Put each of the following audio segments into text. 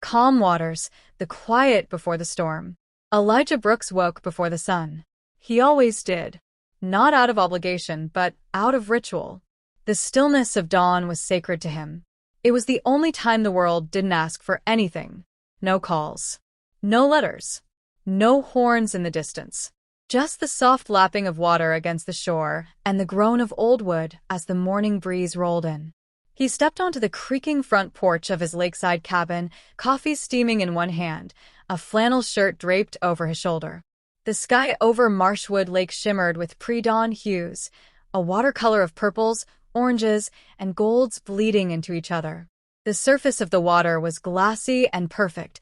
Calm waters, the quiet before the storm. Elijah Brooks woke before the sun. He always did. Not out of obligation, but out of ritual. The stillness of dawn was sacred to him. It was the only time the world didn't ask for anything. No calls. No letters. No horns in the distance. Just the soft lapping of water against the shore and the groan of old wood as the morning breeze rolled in. He stepped onto the creaking front porch of his lakeside cabin, coffee steaming in one hand, a flannel shirt draped over his shoulder. The sky over Marshwood Lake shimmered with pre-dawn hues, a watercolor of purples, oranges, and golds bleeding into each other. The surface of the water was glassy and perfect,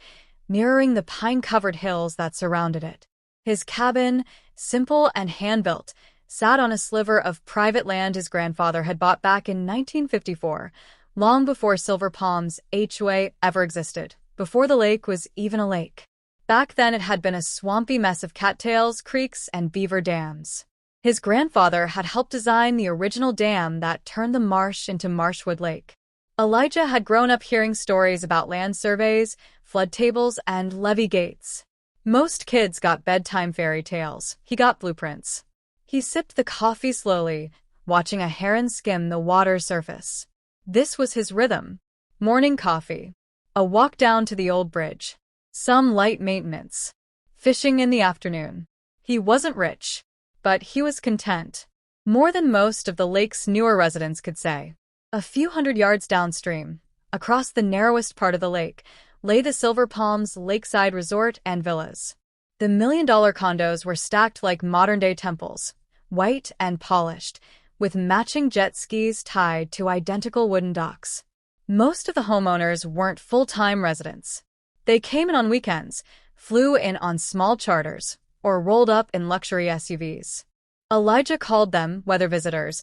mirroring the pine-covered hills that surrounded it. His cabin, simple and hand-built, sat on a sliver of private land his grandfather had bought back in 1954, long before Silver Palm's HOA ever existed, before the lake was even a lake. Back then it had been a swampy mess of cattails, creeks, and beaver dams. His grandfather had helped design the original dam that turned the marsh into Marshwood Lake. Elijah had grown up hearing stories about land surveys, flood tables, and levee gates. Most kids got bedtime fairy tales. He got blueprints. He sipped the coffee slowly, watching a heron skim the water's surface. This was his rhythm. Morning coffee. A walk down to the old bridge. Some light maintenance. Fishing in the afternoon. He wasn't rich, but he was content. More than most of the lake's newer residents could say. A few hundred yards downstream, across the narrowest part of the lake, lay the Silver Palms lakeside resort and villas. The million-dollar condos were stacked like modern-day temples, white and polished, with matching jet skis tied to identical wooden docks. Most of the homeowners weren't full-time residents. They came in on weekends, flew in on small charters, or rolled up in luxury SUVs. Elijah called them weather visitors,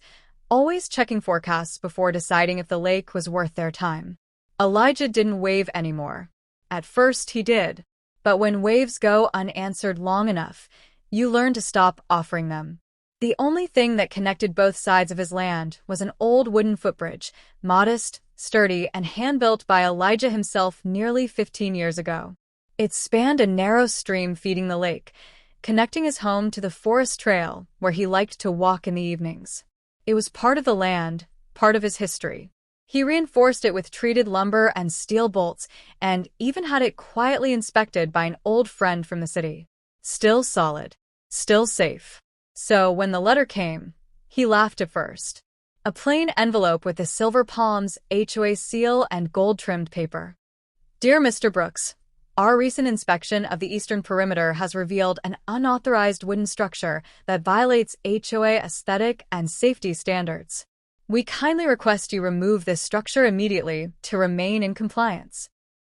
always checking forecasts before deciding if the lake was worth their time. Elijah didn't wave anymore. At first he did, but when waves go unanswered long enough, you learn to stop offering them. The only thing that connected both sides of his land was an old wooden footbridge, modest, sturdy, and hand-built by Elijah himself nearly 15 years ago. It spanned a narrow stream feeding the lake, connecting his home to the forest trail where he liked to walk in the evenings. It was part of the land, part of his history. He reinforced it with treated lumber and steel bolts, and even had it quietly inspected by an old friend from the city. Still solid. Still safe. So when the letter came, he laughed at first. A plain envelope with the Silver Palms HOA seal and gold-trimmed paper. Dear Mr. Brooks, our recent inspection of the eastern perimeter has revealed an unauthorized wooden structure that violates HOA aesthetic and safety standards. We kindly request you remove this structure immediately to remain in compliance.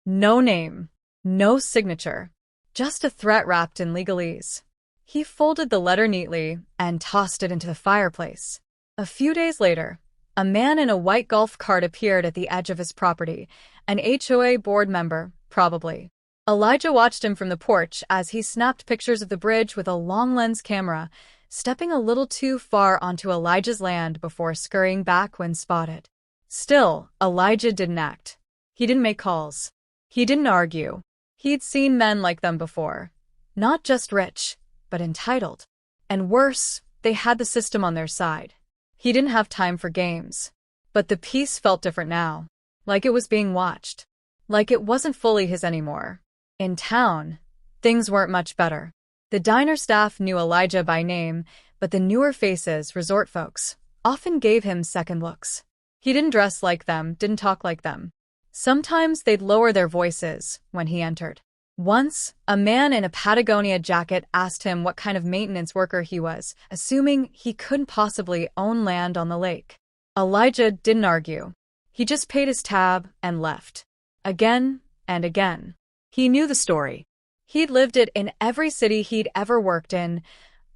No name, no signature, just a threat wrapped in legalese. He folded the letter neatly and tossed it into the fireplace. A few days later, a man in a white golf cart appeared at the edge of his property, an HOA board member, probably. Elijah watched him from the porch as he snapped pictures of the bridge with a long-lens camera, stepping a little too far onto Elijah's land before scurrying back when spotted. Still, Elijah didn't act. He didn't make calls. He didn't argue. He'd seen men like them before. Not just rich, but entitled. And worse, they had the system on their side. He didn't have time for games. But the peace felt different now. Like it was being watched. Like it wasn't fully his anymore. In town, things weren't much better. The diner staff knew Elijah by name, but the newer faces, resort folks, often gave him second looks. He didn't dress like them, didn't talk like them. Sometimes they'd lower their voices when he entered. Once, a man in a Patagonia jacket asked him what kind of maintenance worker he was, assuming he couldn't possibly own land on the lake. Elijah didn't argue. He just paid his tab and left. Again and again. He knew the story. He'd lived it in every city he'd ever worked in.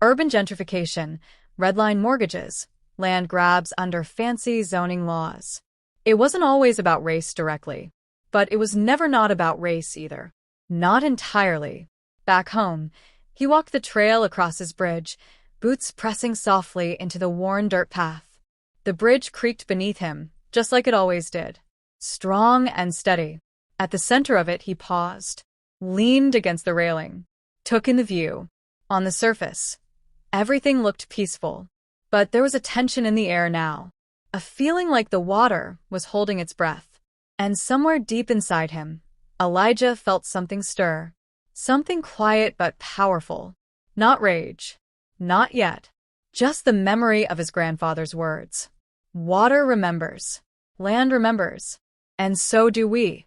Urban gentrification, redline mortgages, land grabs under fancy zoning laws. It wasn't always about race directly, but it was never not about race either. Not entirely. Back home, he walked the trail across his bridge, boots pressing softly into the worn dirt path. The bridge creaked beneath him, just like it always did. Strong and steady. At the center of it, he paused, leaned against the railing, took in the view. On the surface, everything looked peaceful, but there was a tension in the air now, a feeling like the water was holding its breath. And somewhere deep inside him, Elijah felt something stir, something quiet but powerful. Not rage, not yet, just the memory of his grandfather's words. Water remembers, land remembers, and so do we.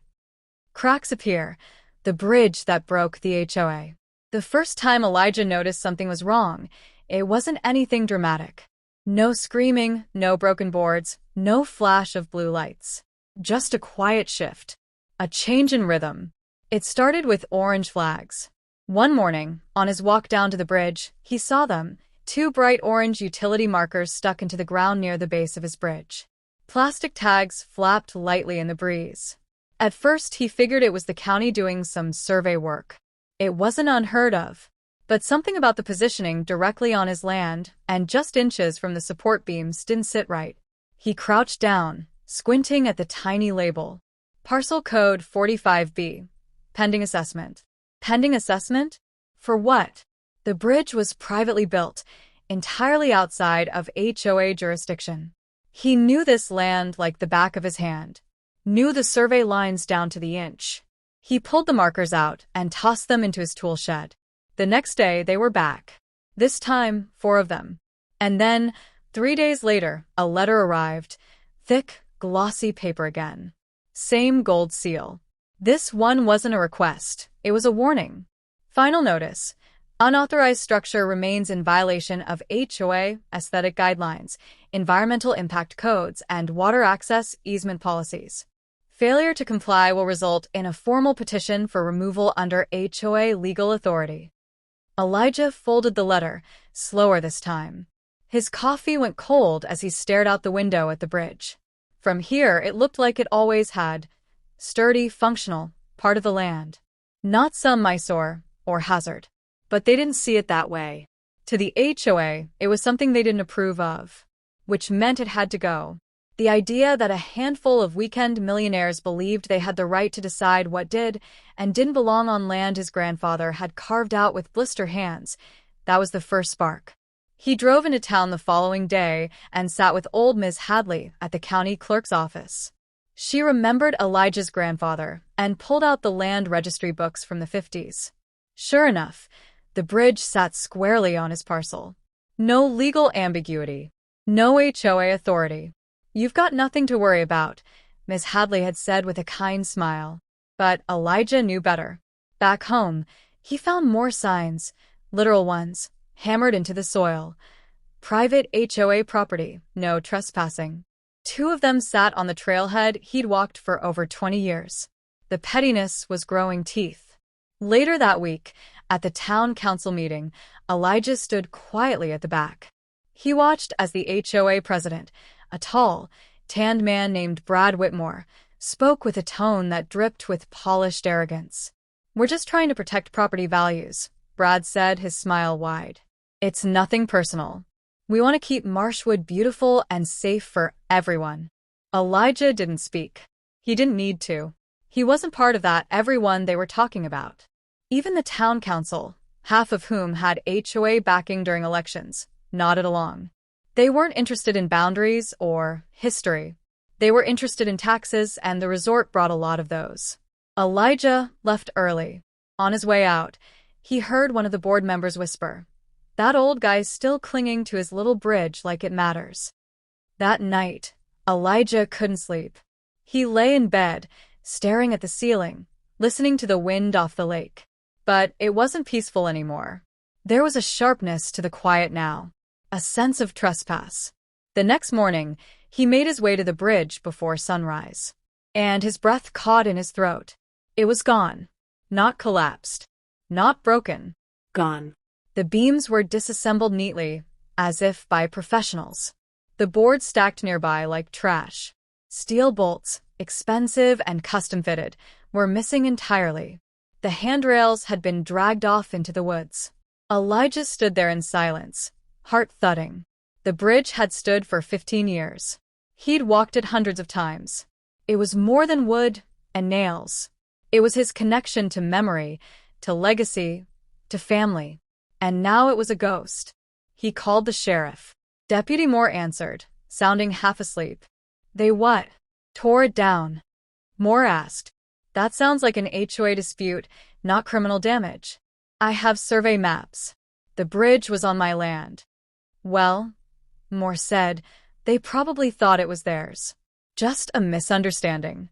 Cracks appear, the bridge that broke the HOA. The first time Elijah noticed something was wrong, it wasn't anything dramatic. No screaming, no broken boards, no flash of blue lights. Just a quiet shift, a change in rhythm. It started with orange flags. One morning, on his walk down to the bridge, he saw them, two bright orange utility markers stuck into the ground near the base of his bridge. Plastic tags flapped lightly in the breeze. At first, he figured it was the county doing some survey work. It wasn't unheard of, but something about the positioning directly on his land and just inches from the support beams didn't sit right. He crouched down, squinting at the tiny label. Parcel code 45B. Pending assessment. Pending assessment? For what? The bridge was privately built, entirely outside of HOA jurisdiction. He knew this land like the back of his hand, knew the survey lines down to the inch. He pulled the markers out and tossed them into his tool shed. The next day, they were back. This time, 4 of them. And then, 3 days later, a letter arrived. Thick, glossy paper again. Same gold seal. This one wasn't a request, it was a warning. Final notice. Unauthorized structure remains in violation of HOA aesthetic guidelines, environmental impact codes, and water access easement policies. Failure to comply will result in a formal petition for removal under HOA legal authority. Elijah folded the letter, slower this time. His coffee went cold as he stared out the window at the bridge. From here, it looked like it always had. Sturdy, functional, part of the land. Not some eyesore or hazard. But they didn't see it that way. To the HOA, it was something they didn't approve of, which meant it had to go. The idea that a handful of weekend millionaires believed they had the right to decide what did and didn't belong on land his grandfather had carved out with blister hands, that was the first spark. He drove into town the following day and sat with old Miss Hadley at the county clerk's office. She remembered Elijah's grandfather and pulled out the land registry books from the 50s. Sure enough, the bridge sat squarely on his parcel. No legal ambiguity. No HOA authority. You've got nothing to worry about, Miss Hadley had said with a kind smile. But Elijah knew better. Back home, he found more signs, literal ones, hammered into the soil. Private HOA property, no trespassing. 2 of them sat on the trailhead he'd walked for over 20 years. The pettiness was growing teeth. Later that week, at the town council meeting, Elijah stood quietly at the back. He watched as the HOA president, a tall, tanned man named Brad Whitmore, spoke with a tone that dripped with polished arrogance. "We're just trying to protect property values," Brad said, his smile wide. "It's nothing personal. We want to keep Marshwood beautiful and safe for everyone." Elijah didn't speak. He didn't need to. He wasn't part of that everyone they were talking about. Even the town council, half of whom had HOA backing during elections, nodded along. They weren't interested in boundaries or history. They were interested in taxes, and the resort brought a lot of those. Elijah left early. On his way out, he heard one of the board members whisper, "That old guy's still clinging to his little bridge like it matters." That night, Elijah couldn't sleep. He lay in bed, staring at the ceiling, listening to the wind off the lake. But it wasn't peaceful anymore. There was a sharpness to the quiet now, a sense of trespass. The next morning, he made his way to the bridge before sunrise. And his breath caught in his throat. It was gone. Not collapsed. Not broken. Gone. The beams were disassembled neatly, as if by professionals. The boards stacked nearby like trash. Steel bolts, expensive and custom-fitted, were missing entirely. The handrails had been dragged off into the woods. Elijah stood there in silence, heart thudding. The bridge had stood for 15 years. He'd walked it hundreds of times. It was more than wood and nails. It was his connection to memory, to legacy, to family. And now it was a ghost. He called the sheriff. Deputy Moore answered, sounding half asleep. They what? Tore it down. Moore asked. That sounds like an HOA dispute, not criminal damage. I have survey maps. The bridge was on my land. Well, Moore said, they probably thought it was theirs. Just a misunderstanding.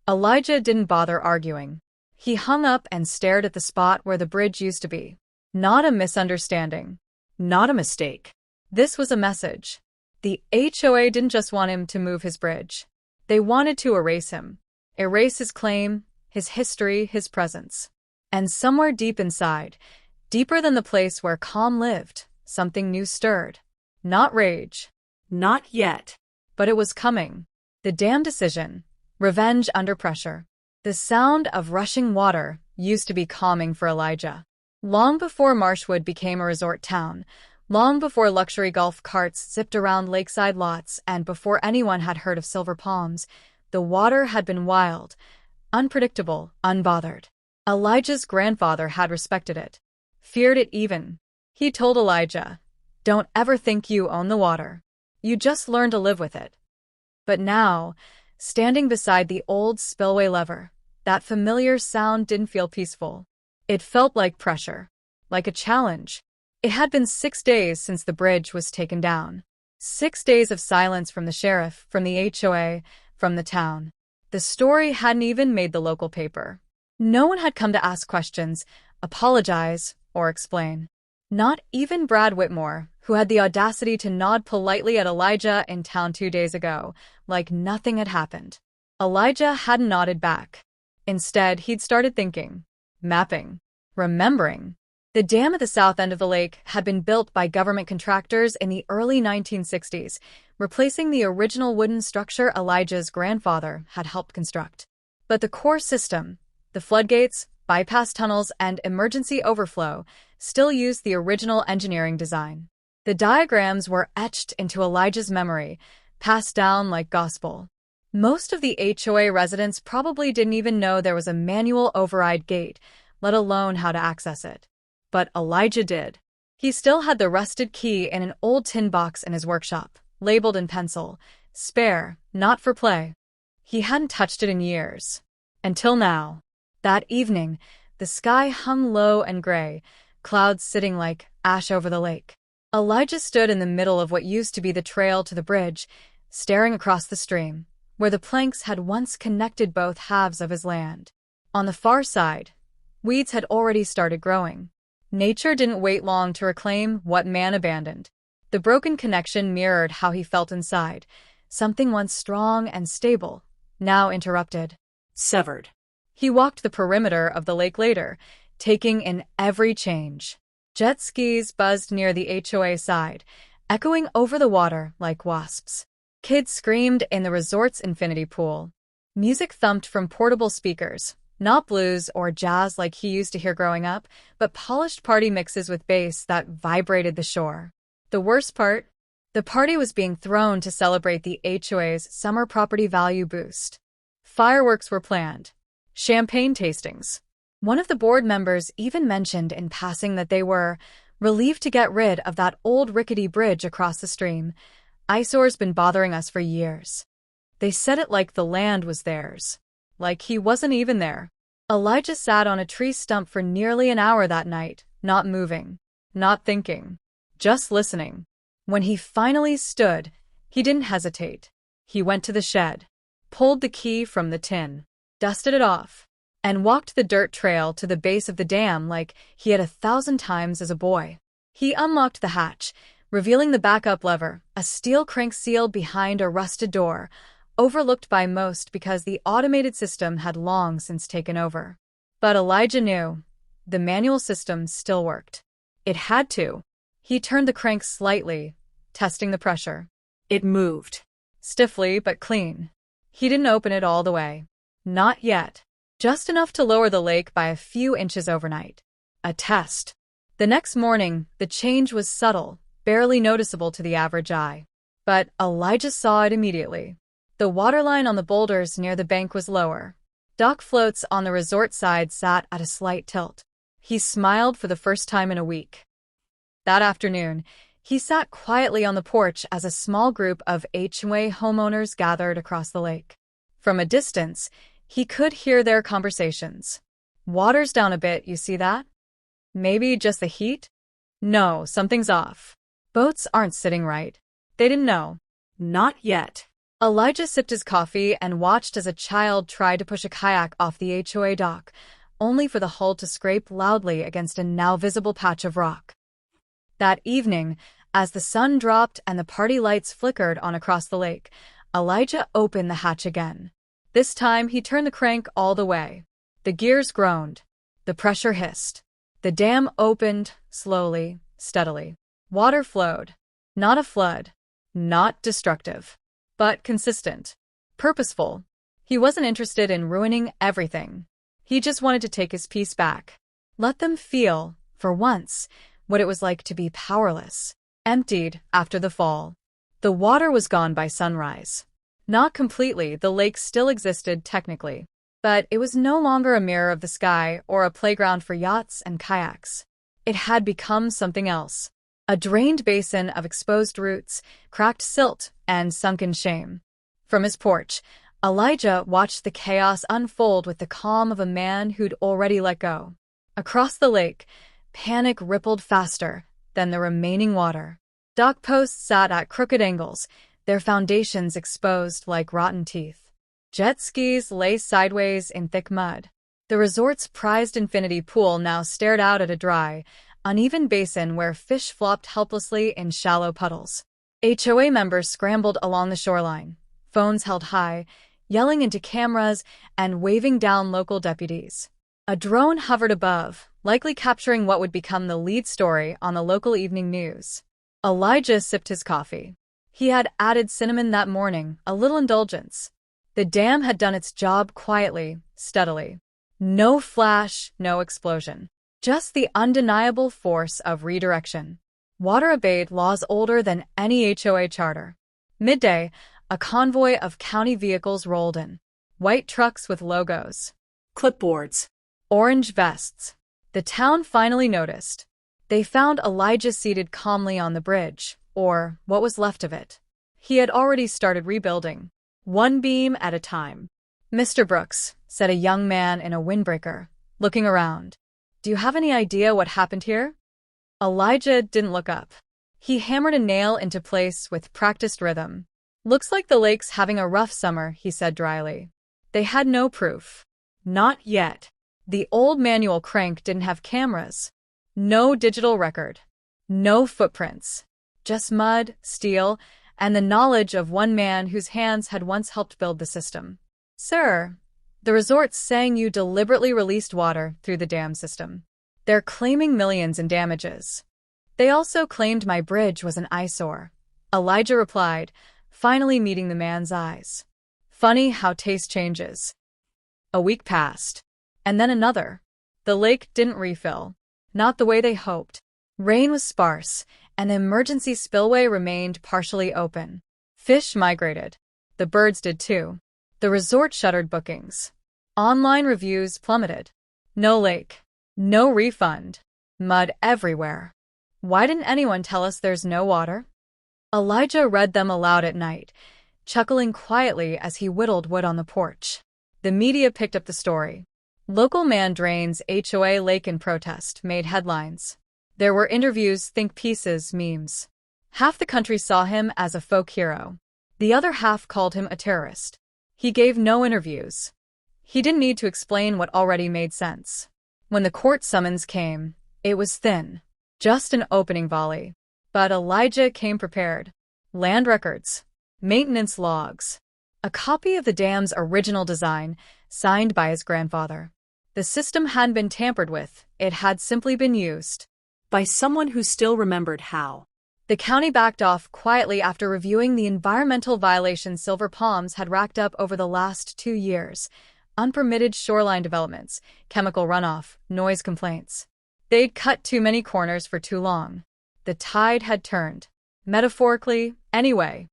Elijah didn't bother arguing. He hung up and stared at the spot where the bridge used to be. Not a misunderstanding. Not a mistake. This was a message. The HOA didn't just want him to move his bridge. They wanted to erase him. Erase his claim, his history, his presence. And somewhere deep inside, deeper than the place where calm lived, something new stirred. Not rage. Not yet. But it was coming. The damn decision. Revenge under pressure. The sound of rushing water used to be calming for Elijah. Long before Marshwood became a resort town, long before luxury golf carts zipped around lakeside lots, and before anyone had heard of silver palms, the water had been wild, unpredictable, unbothered. Elijah's grandfather had respected it, feared it even. He told Elijah, "Don't ever think you own the water. You just learn to live with it." But now, standing beside the old spillway lever, that familiar sound didn't feel peaceful. It felt like pressure, like a challenge. It had been 6 days since the bridge was taken down. 6 days of silence from the sheriff, from the HOA, from the town. The story hadn't even made the local paper. No one had come to ask questions, apologize, or explain. Not even Brad Whitmore, who had the audacity to nod politely at Elijah in town 2 days ago, like nothing had happened. Elijah hadn't nodded back. Instead, he'd started thinking, mapping, remembering. The dam at the south end of the lake had been built by government contractors in the early 1960s, replacing the original wooden structure Elijah's grandfather had helped construct. But the core system, the floodgates, bypass tunnels, and emergency overflow, still used the original engineering design. The diagrams were etched into Elijah's memory, passed down like gospel. Most of the HOA residents probably didn't even know there was a manual override gate, let alone how to access it. But Elijah did. He still had the rusted key in an old tin box in his workshop, labeled in pencil, spare, not for play. He hadn't touched it in years. Until now. That evening, the sky hung low and gray, clouds sitting like ash over the lake. Elijah stood in the middle of what used to be the trail to the bridge, staring across the stream, where the planks had once connected both halves of his land. On the far side, weeds had already started growing. Nature didn't wait long to reclaim what man abandoned. The broken connection mirrored how he felt inside, something once strong and stable, now interrupted. Severed. He walked the perimeter of the lake later, taking in every change. Jet skis buzzed near the HOA side, echoing over the water like wasps. Kids screamed in the resort's infinity pool. Music thumped from portable speakers, not blues or jazz like he used to hear growing up, but polished party mixes with bass that vibrated the shore. The worst part? The party was being thrown to celebrate the HOA's summer property value boost. Fireworks were planned. Champagne tastings. One of the board members even mentioned in passing that they were relieved to get rid of that old rickety bridge across the stream. Eyesore's been bothering us for years. They said it like the land was theirs. Like he wasn't even there. Elijah sat on a tree stump for nearly an hour that night, not moving, not thinking, just listening. When he finally stood, he didn't hesitate. He went to the shed, pulled the key from the tin, dusted it off, and walked the dirt trail to the base of the dam like he had 1,000 times as a boy. He unlocked the hatch, revealing the backup lever, a steel crank seal behind a rusted door, overlooked by most because the automated system had long since taken over. But Elijah knew. The manual system still worked. It had to. He turned the crank slightly, testing the pressure. It moved. Stiffly but clean. He didn't open it all the way. Not yet. Just enough to lower the lake by a few inches overnight. A test. The next morning, the change was subtle, barely noticeable to the average eye. But Elijah saw it immediately. The waterline on the boulders near the bank was lower. Dock floats on the resort side sat at a slight tilt. He smiled for the first time in a week. That afternoon, he sat quietly on the porch as a small group of HOA homeowners gathered across the lake. From a distance, he could hear their conversations. "Water's down a bit, you see that? Maybe just the heat? No, something's off. Boats aren't sitting right." They didn't know. Not yet. Elijah sipped his coffee and watched as a child tried to push a kayak off the HOA dock, only for the hull to scrape loudly against a now visible patch of rock. That evening, as the sun dropped and the party lights flickered on across the lake, Elijah opened the hatch again. This time, he turned the crank all the way. The gears groaned. The pressure hissed. The dam opened, slowly, steadily. Water flowed. Not a flood. Not destructive. But consistent. Purposeful. He wasn't interested in ruining everything. He just wanted to take his piece back. Let them feel, for once, what it was like to be powerless. Emptied after the fall. The water was gone by sunrise. Not completely, the lake still existed technically. But it was no longer a mirror of the sky or a playground for yachts and kayaks. It had become something else. A drained basin of exposed roots, cracked silt, and sunken shame. From his porch, Elijah watched the chaos unfold with the calm of a man who'd already let go. Across the lake, panic rippled faster than the remaining water. Dock posts sat at crooked angles, their foundations exposed like rotten teeth. Jet skis lay sideways in thick mud. The resort's prized infinity pool now stared out at a dry, uneven basin where fish flopped helplessly in shallow puddles. HOA members scrambled along the shoreline, phones held high, yelling into cameras and waving down local deputies. A drone hovered above, likely capturing what would become the lead story on the local evening news. Elijah sipped his coffee. He had added cinnamon that morning, a little indulgence. The dam had done its job quietly, steadily. No flash, no explosion. Just the undeniable force of redirection. Water obeyed laws older than any HOA charter. Midday, a convoy of county vehicles rolled in. White trucks with logos. Clipboards. Orange vests. The town finally noticed. They found Elijah seated calmly on the bridge, or what was left of it. He had already started rebuilding, one beam at a time. "Mr. Brooks," said a young man in a windbreaker, looking around. "Do you have any idea what happened here?" Elijah didn't look up. He hammered a nail into place with practiced rhythm. "Looks like the lake's having a rough summer," he said dryly. They had no proof. Not yet. The old manual crank didn't have cameras. No digital record. No footprints. Just mud, steel, and the knowledge of one man whose hands had once helped build the system. "Sir, the resort's saying you deliberately released water through the dam system. They're claiming millions in damages. They also claimed my bridge was an eyesore," Elijah replied, finally meeting the man's eyes. Funny how taste changes. A week passed. And then another. The lake didn't refill. Not the way they hoped. Rain was sparse, and the emergency spillway remained partially open. Fish migrated. The birds did too. The resort shuttered bookings. Online reviews plummeted. No lake. No refund. Mud everywhere. Why didn't anyone tell us there's no water? Elijah read them aloud at night, chuckling quietly as he whittled wood on the porch. The media picked up the story. Local man drains HOA lake in protest made headlines. There were interviews, think pieces, memes. Half the country saw him as a folk hero. The other half called him a terrorist. He gave no interviews. He didn't need to explain what already made sense. When the court summons came, it was thin. Just an opening volley. But Elijah came prepared. Land records. Maintenance logs. A copy of the dam's original design, signed by his grandfather. The system hadn't been tampered with, it had simply been used. By someone who still remembered how. The county backed off quietly after reviewing the environmental violations Silver Palms had racked up over the last 2 years. Unpermitted shoreline developments, chemical runoff, noise complaints. They'd cut too many corners for too long. The tide had turned. Metaphorically, anyway.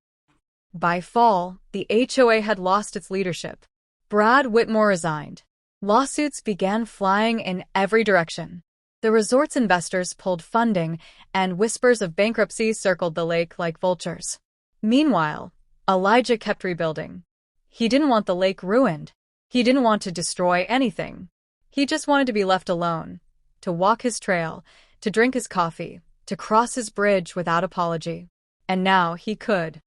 By fall, the HOA had lost its leadership. Brad Whitmore resigned. Lawsuits began flying in every direction. The resort's investors pulled funding, and whispers of bankruptcy circled the lake like vultures. Meanwhile, Elijah kept rebuilding. He didn't want the lake ruined. He didn't want to destroy anything. He just wanted to be left alone, to walk his trail, to drink his coffee, to cross his bridge without apology. And now he could.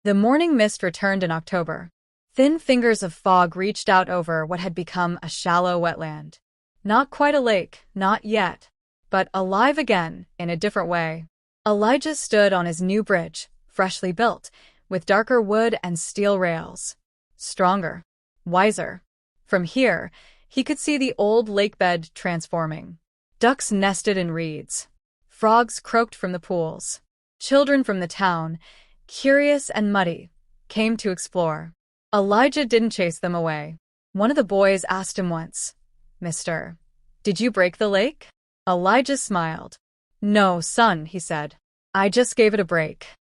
The morning mist returned in October. Thin fingers of fog reached out over what had become a shallow wetland. Not quite a lake, not yet, but alive again in a different way. Elijah stood on his new bridge, freshly built, with darker wood and steel rails. Stronger, wiser. From here, he could see the old lakebed transforming. Ducks nested in reeds. Frogs croaked from the pools. Children from the town, curious and muddy, came to explore. Elijah didn't chase them away. One of the boys asked him once, "Mister, did you break the lake?" Elijah smiled. "No, son," he said. "I just gave it a break."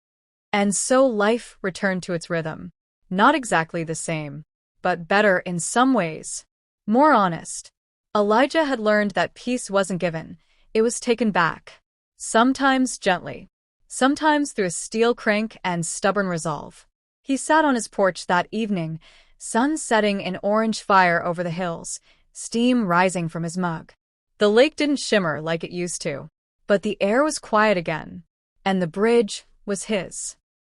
And so life returned to its rhythm. Not exactly the same, but better in some ways. More honest. Elijah had learned that peace wasn't given, it was taken back. Sometimes gently. Sometimes through a steel crank and stubborn resolve. He sat on his porch that evening, sun setting in orange fire over the hills, steam rising from his mug. The lake didn't shimmer like it used to, but the air was quiet again, and the bridge was his.